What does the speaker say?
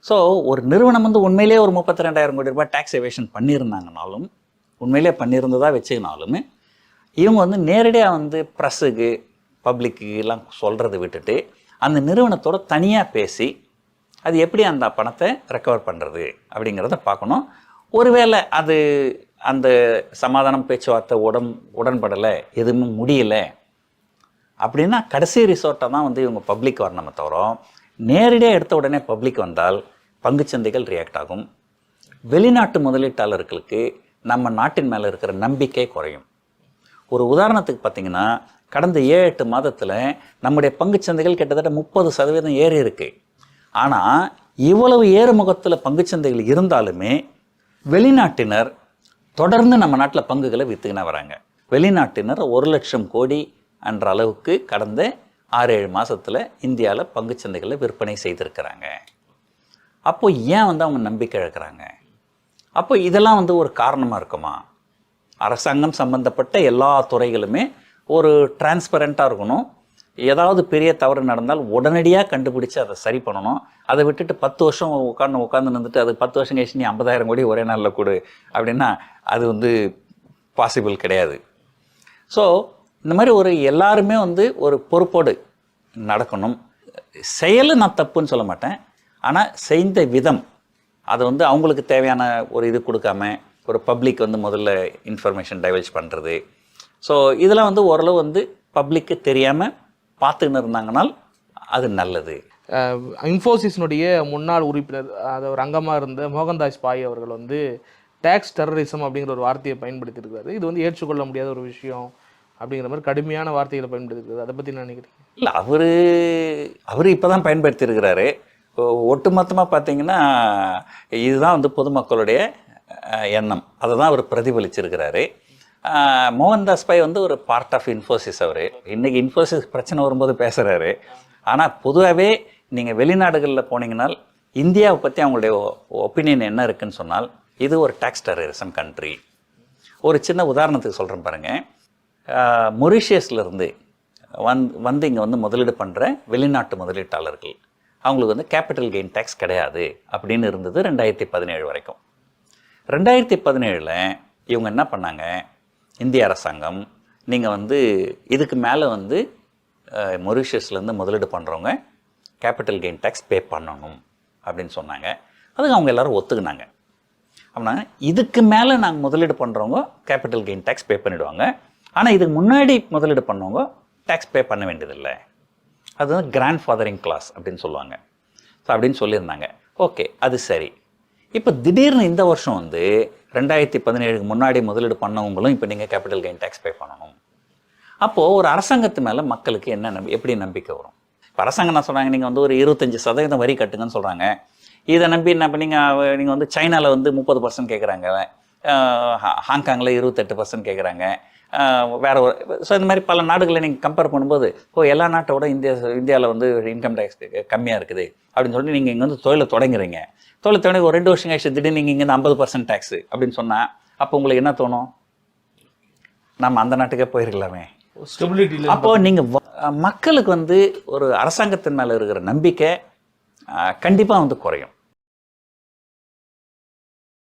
So ஒரு நிறுவனம் வந்து உண்மையிலேயே ஒரு 32,000 கோடி ரூபாய் டேக்ஸ் எவேஷன் பண்ணியிருந்தாங்கனாலும், உண்மையிலே பண்ணியிருந்ததாக வச்சுக்கினாலும், இவங்க வந்து நேரடியாக வந்து ப்ரெஸ்ஸுக்கு பப்ளிக்கு எல்லாம் சொல்கிறத விட்டுட்டு அந்த நிறுவனத்தோட தனியாக பேசி அது எப்படி அந்த பணத்தை ரெக்கவர் பண்ணுறது அப்படிங்கிறத பார்க்கணும். ஒருவேளை அது அந்த சமாதானம் பேச்சுவார்த்தை உடன்படலை, எதுவுமே முடியலை அப்படின்னா கடைசி ரிசோர்ட்டாக தான் வந்து இவங்க பப்ளிக் வரணுமே தவிர, நேரடியாக எடுத்த உடனே பப்ளிக் வந்தால் பங்குச்சந்தைகள் ரியாக்ட் ஆகும். வெளிநாட்டு முதலீட்டாளர்களுக்கு நம்ம நாட்டின் மேலே இருக்கிற நம்பிக்கை குறையும். ஒரு உதாரணத்துக்கு பார்த்திங்கன்னா, கடந்த 7-8 மாதத்தில் நம்முடைய பங்குச்சந்தைகள் கிட்டத்தட்ட 30% ஏறி இருக்குது. ஆனால் இவ்வளவு ஏறுமுகத்தில் பங்குச்சந்தைகள் இருந்தாலுமே வெளிநாட்டினர் தொடர்ந்து நம்ம நாட்டில் பங்குகளை விற்றுக்கினா வராங்க. வெளிநாட்டினர் 1,00,000 கோடி என்ற அளவுக்கு கடந்த 6-7 மாதத்தில் இந்தியாவில் பங்குச்சந்தைகளை விற்பனை செய்திருக்கிறாங்க. அப்போது ஏன் வந்து அவங்க நம்பிக்கை இழக்கிறாங்க? அப்போ இதெல்லாம் வந்து ஒரு காரணமாக இருக்குமா? அரசாங்கம் சம்பந்தப்பட்ட எல்லா துறைகளுமே ஒரு டிரான்ஸ்பரண்ட்டாக இருக்கணும். ஏதாவது பெரிய தவறு நடந்தால் உடனடியாக கண்டுபிடிச்சி அதை சரி பண்ணணும். அதை விட்டுட்டு 10 வருஷம் உட்காந்து நின்றுட்டு அது 10 வருஷம் கழிச்சு நீ 50,000 கோடி ஒரே நாளில் கொடு அப்படின்னா அது வந்து பாசிபிள் கிடையாது. ஸோ இந்த மாதிரி ஒரு எல்லாருமே வந்து ஒரு பொறுப்போடு நடக்கணும். செயல் நான் தப்புன்னு சொல்ல மாட்டேன், ஆனால் செய்த விதம் அதை வந்து அவங்களுக்கு தேவையான ஒரு இது கொடுக்காம ஒரு பப்ளிக் வந்து முதல்ல இன்ஃபர்மேஷன் டைவல்ஜ் பண்ணுறது. ஸோ இதெல்லாம் வந்து ஓரளவு வந்து பப்ளிக்கு தெரியாமல் பார்த்துன்னு இருந்தாங்கனால் அது நல்லது. இன்ஃபோசிஸ்னுடைய முன்னாள் உறுப்பினர், அது ஒரு அங்கமாக இருந்த மோகன்தாஸ் பாய் அவர்கள் வந்து டேக்ஸ் டெரரிசம் அப்படிங்கிற ஒரு வார்த்தையை பயன்படுத்தியிருக்காரு. இது வந்து ஏற்றுக்கொள்ள முடியாத ஒரு விஷயம் அப்படிங்கிற மாதிரி கடுமையான வார்த்தைகளை பயன்படுத்தியிருக்காரு. அதை பற்றி என்ன நினைக்கிறீங்க? இல்லை, அவர் இப்போ தான் பயன்படுத்தியிருக்கிறாரு. ஒட்டுமொத்தமாக பார்த்தீங்கன்னா இதுதான் வந்து பொதுமக்களுடைய எண்ணம், அதை தான் அவர் பிரதிபலிச்சிருக்கிறாரு. மோகன்தாஸ் பாய் வந்து ஒரு பார்ட் ஆஃப் இன்ஃபோசிஸ். அவர் இன்றைக்கி இன்ஃபோசிஸ் பிரச்சனை வரும்போது பேசுகிறாரு. ஆனால் பொதுவாகவே நீங்கள் வெளிநாடுகளில் போனீங்கன்னால் இந்தியாவை பற்றி அவங்களுடைய ஒப்பீனியன் என்ன இருக்குன்னு சொன்னால் இது ஒரு டேக்ஸ் டெரரிசம் கண்ட்ரி. ஒரு சின்ன உதாரணத்துக்கு சொல்கிறேன் பாருங்கள். மொரிஷியஸ்லேருந்து வந்து இங்கே வந்து முதலீடு பண்ணுற வெளிநாட்டு முதலீட்டாளர்கள் அவங்களுக்கு வந்து கேபிட்டல் கெயின் டேக்ஸ் கிடையாது அப்படின்னு இருந்தது 2017 வரைக்கும். 2017 இவங்க என்ன பண்ணாங்க, இந்திய அரசாங்கம் நீங்கள் வந்து இதுக்கு மேலே வந்து மொரிஷியஸ்லேருந்து முதலீடு பண்ணுறவங்க கேபிட்டல் கெயின் டேக்ஸ் பே பண்ணணும் அப்படின்னு சொன்னாங்க. அதுக்கு அவங்க எல்லோரும் ஒத்துக்கினாங்க. அப்படின்னா இதுக்கு மேலே நாங்கள் முதலீடு பண்ணுறவங்க கேபிட்டல் கெயின் டேக்ஸ் பே பண்ணிவிடுவாங்க, ஆனால் இதுக்கு முன்னாடி முதலீடு பண்ணவங்க டேக்ஸ் பே பண்ண வேண்டியதில்லை. அது வந்து கிராண்ட் ஃபாதரிங் கிளாஸ் அப்படின்னு சொல்லுவாங்க. ஸோ அப்படின்னு சொல்லியிருந்தாங்க. ஓகே, அது சரி. இப்போ திடீர்னு இந்த வருஷம் வந்து 2017 முன்னாடி முதலீடு பண்ணவங்களும் இப்போ நீங்கள் கேபிட்டல் கெயின் டேக்ஸ் பே பண்ணணும். அப்போது ஒரு அரசாங்கத்து மேலே மக்களுக்கு என்ன எப்படி நம்பிக்கை வரும்? இப்போ அரசாங்கம் என்ன சொல்கிறாங்க, நீங்கள் வந்து ஒரு 25% வரி கட்டுங்கன்னு சொல்கிறாங்க. இதை நம்பி என்ன பண்ணி நீங்கள் வந்து சைனாவில் வந்து 30% கேட்குறாங்க, ஹாங்காங்கில் 28% கேட்குறாங்க, வேறு ஒரு. ஸோ இந்த மாதிரி பல நாடுகளை நீங்கள் கம்பேர் பண்ணும்போது எல்லா நாட்டோட இந்தியாவில் வந்து இன்கம் டேக்ஸ் கம்மியாக இருக்குது அப்படின்னு சொல்லிட்டு நீங்கள் இங்கே வந்து தொழிலை தொடங்குறீங்க. தொழில் தொடங்கி ஒரு 2 வருஷம் கழிச்சு திடீர்னு நீங்கள் இங்கே 50% டேக்ஸு அப்படின்னு சொன்னால் அப்போ உங்களுக்கு என்ன தோணும்? நம்ம அந்த நாட்டுக்கே போயிருக்கலாமே. அப்போது நீங்கள் மக்களுக்கு வந்து ஒரு அரசாங்கத்தின் மேலே இருக்கிற நம்பிக்கை கண்டிப்பாக வந்து குறையும்.